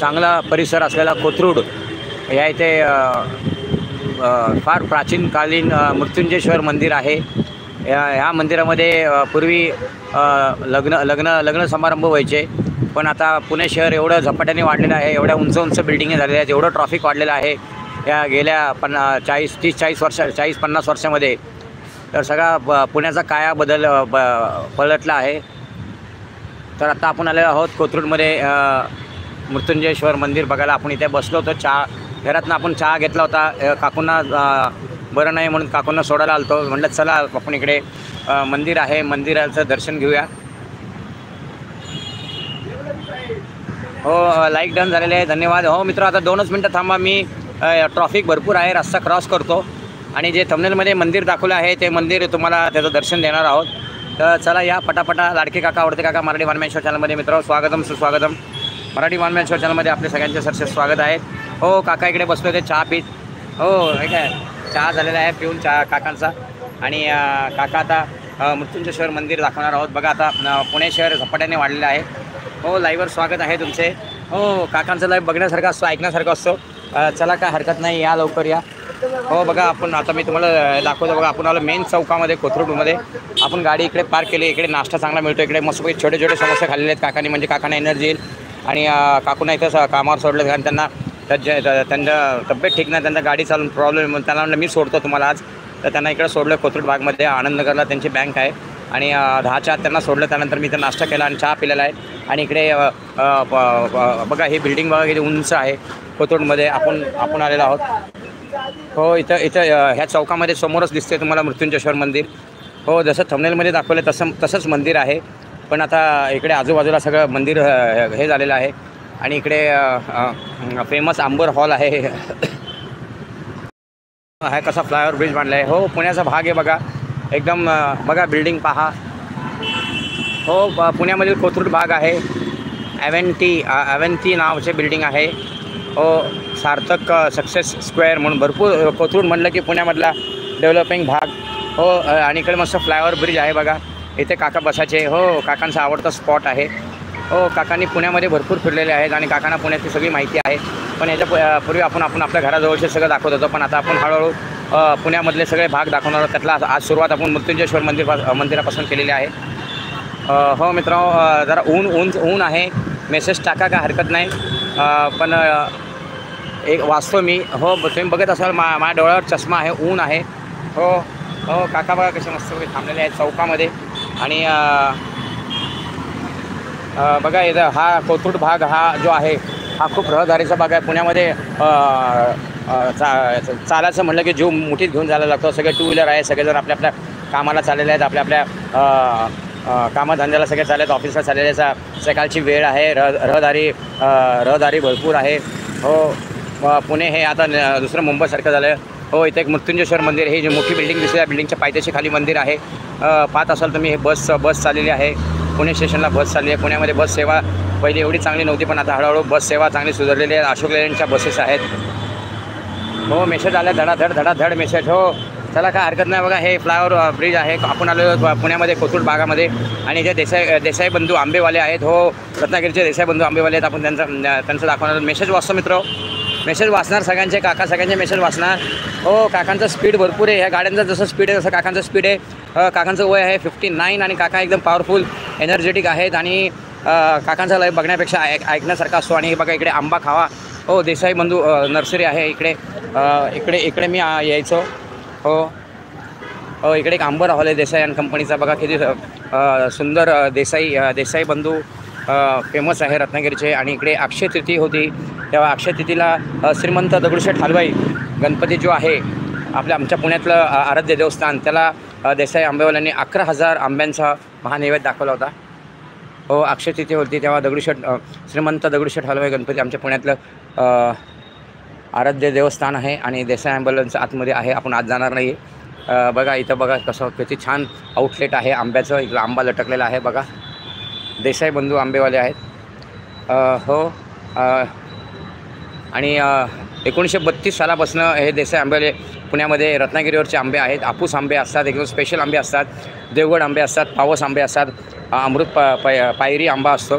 चांगला परिसर असलेला कोथरूड या इथे फार प्राचीनकालीन मृत्युंजयेश्वर मंदिर आहे। ह्या मंदिरामध्ये पूर्वी लग्न समारंभ व्हायचे, पण आता पुणे शहर एवढं झपाट्याने वाढलेलं आहे, एवढ्या उंच उंच बिल्डिंगी झालेल्या आहेत, एवढं ट्रॉफिक वाढलेलं आहे या गेल्या 40-50 वर्षामध्ये। तर सगळा पुण्याचा काया पलटला आहे। तर आता आपण आलेलो आहोत कोथरूडमध्ये मृत्युंजयेश्वर मंदिर बघायला। आपण इथे बसलो होतो, घरातनं आपण चहा घेतला होता। काकूंना बरं नाही म्हणून काकूंना सोडायला आलतो, म्हटलं चला आपण इकडे मंदिर आहे, मंदिराचं दर्शन घेऊया। हो, लाईक डन झालेले आहे, धन्यवाद। हो मित्र, आता 2च मिनटं थांबा, मी ट्रॉफिक भरपूर आहे, रस्ता क्रॉस करतो आणि जे थंबनेलमध्ये मंदिर दाखवलं आहे ते मंदिर तुम्हाला त्याचं दर्शन देणार आहोत। तर चला या पटापटा। लाडके काका, आवडते काका, मराठी वाङ्मयेश्वर चॅनलमध्ये मित्र स्वागतम सुस्वागतम। मराठी वाङ्मयेश्वर चॅनलमध्ये आपले सगळ्यांचे सरसे स्वागत आहे। हो, काका इकडे बसलो होते चहा पीत। हो, हे काय चहा झालेला आहे पिऊन चहा काकांचा। आणि काका आता मृत्युंजयेश्वर मंदिर दाखवणार आहोत। बघा आता पुणे शहर झपाट्याने वाढलेलं आहे। हो, लाईव्हवर स्वागत आहे तुमचे। हो, काकांचं लाईव्ह बघण्यासारखं असतो, ऐकण्यासारखं असतो। चला, काय हरकत नाही, या लवकर या। हो बघा, आपण आता मी तुम्हाला दाखवतो। बघा, आपण आलो मेन चौकामध्ये कोथरूडमध्ये। आपण गाडी इकडे पार्क केली, इकडे नाश्ता चांगला मिळतो, इकडे मस्तपैकी छोटे छोटे समोसे खाल्लेले आहेत काकांनी, म्हणजे काकांना एनर्जी येईल। आणि काकूंना इथं कामावर सोडलं, कारण त्यांना त्यांच्या तब्येत ठीक नाही, त्यांचा गाडी चालून प्रॉब्लेम, त्यांना म्हणलं मी सोडतो तुम्हाला आज। तर त्यांना इकडे सोडलं कोथरूड भागमध्ये, आनंदनगरला त्यांची बँक आहे। आणि 10च्या आत त्यांना सोडलं, त्यानंतर मी इथं नाश्ता केला आणि चहा पिलेला आहे। आणि इकडे बघा, ही बिल्डिंग बघा किती उंच आहे कोथरूडमध्ये आपण आलेलो आहोत। हो, इथं ह्या चौकामध्ये समोरच दिसते तुम्हाला मृत्युंजयेश्वर मंदिर। हो, जसं थंबनेलमध्ये दाखवलं तसंच मंदिर आहे, पण आता इकडे आजूबाजूला सगळं मंदिर हे झालेलं आहे। आणि इकडे फेमस आंबर हॉल आहे। हा कसा फ्लायओव्हर ब्रिज बांधला आहे। हो, पुण्याचा भाग आहे बघा, एकदम बघा बिल्डिंग पहा। हो, पुण्यामधील कोथरूड भाग आहे। ॲव्हेंटी नावाचे बिल्डिंग आहे। हो, सार्थक सक्सेस स्क्वेअर म्हणून भरपूर, कोथरूड म्हटलं की पुण्यामधला डेव्हलपिंग भाग। हो, आणि इकडे मस्त फ्लायओव्हर ब्रिज आहे बघा, इथे काका बसायचे। हो, काकांचा आवडता स्पॉट आहे। हो, काकांनी पुण्यामध्ये भरपूर फिरलेले आहेत आणि काकांना पुण्याची सगळी माहिती आहे। पण याच्या पूर्वी आपण आपल्या घराजवळचे सगळं दाखवत होतो, पण आता आपण हळूहळू पुण्यामधले सगळे भाग दाखवणार आहोत। त्यातला आज सुरुवात आपण मृत्युंजयेश्वर मंदिरापासून केलेली आहे। हो मित्रांनो, जरा ऊन आहे, मेसेज टाका, काय हरकत नाही। पण एक वाचतो मी। हो, तुम्ही बघत असाल माझ्या डोळ्यावर चष्मा आहे, ऊन आहे। हो हो, काका बघा कसे मस्त थांबलेले आहेत चौकामध्ये। आणि बघा इथं हा कोथरूड भाग हा जो आहे हा खूप रहदारीचा भाग आहे। पुण्यामध्ये चालायचं म्हटलं की जीव मुठीत घेऊन जायला लागतो। सगळे टू व्हीलर आहे, सगळेजण आपल्या कामाला चाललेले आहेत, आपल्या कामधंद्याला सगळे चालले आहेत, ऑफिसला चाललेले आहेत। सकाळची वेळ आहे, रहदारी भरपूर आहे। हो, पुणे हे आता दुसरं मुंबईसारखं झालं आहे। हो, इथे एक मृत्युंजयेश्वर मंदिर, ही जी मोठी बिल्डिंग दिसते या बिल्डिंगच्या पायथ्याशी खाली मंदिर आहे। पाहत असाल तुम्ही, हे बस चाललेली आहे, पुणे स्टेशनला बस चालली आहे। पुण्यामध्ये बस सेवा पहिली एवढी चांगली नव्हती, पण आता हळूहळू बस सेवा चांगली सुधारलेली आहे। अशोक लेलँडच्या बसेस आहेत। हो, मेसेज आल्या, धडाधड मेसेज। हो, चला, काय हरकत नाही। बघा, हे फ्लायओव्हर ब्रिज आहे, आपण आलो पुण्यामध्ये कोथरूड भागामध्ये। आणि इथे देसाई बंधू आंबेवाले आहेत। हो, रत्नागिरीचे देसाई बंधू आंबेवाले आहेत। आपण त्यांचं दाखवणार मेसेज वाचतो मित्र, मेसेज वाचणार सगळ्यांचे, सगळ्यांचे मेसेज वाचणार। हो, काकांचं स्पीड भरपूर आहे, ह्या गाड्यांचं जसं स्पीड आहे तसं काकांचं स्पीड आहे। काकांचं वय आहे 59 आणि काका एकदम पॉवरफुल एनर्जेटिक आहेत। आणि काकांचा लाईव्ह बघण्यापेक्षा ऐकण्यासारखा असतो। आणि बघा, इकडे आंबा खावा। हो, देसाई बंधू नर्सरी आहे इकडे मी यायचो। हो, इकडे एक आंबर हॉल आहे देसाई आणि कंपनीचा। बघा किती सुंदर देसाई बंधू फेमस आहे रत्नागिरीचे। आणि इकडे अक्षय तृतीया होती, तेव्हा अक्षय तृतीयेला श्रीमंत दगडूशेठ हलवाई गणपती जो आहे आमच्या पुण्यातलं आराध्य देवस्थान, त्याला देसाई आंबेवाल्यांनी 11,000 आंब्यांचा महानैवेद्य दाखवला होता। हो, अक्षय तृतीया होती तेव्हा श्रीमंत दगडूशेठ हलवाई गणपती आमच्या पुण्यातलं आराध्य देवस्थान आहे। आणि देसाई आंबेवाल्यांचं आतमध्ये आहे, आपण आज जाणार नाही। बघा इथं, बघा कसं किती छान आउटलेट आहे आंब्याचं, इकडं आंबा लटकलेला आहे बघा, देसाई बंधू आंबेवाले आहेत। हो, आणि 1932 सालापासून हे देसाई आंबेवाले पुण्यामध्ये रत्नागिरीवरचे आंबे आहेत। हापूस आंबे असतात, एकदम स्पेशल आंबे असतात, देवगड आंबे असतात, पावस आंबे असतात, अमृत पायरी आंबा असतो।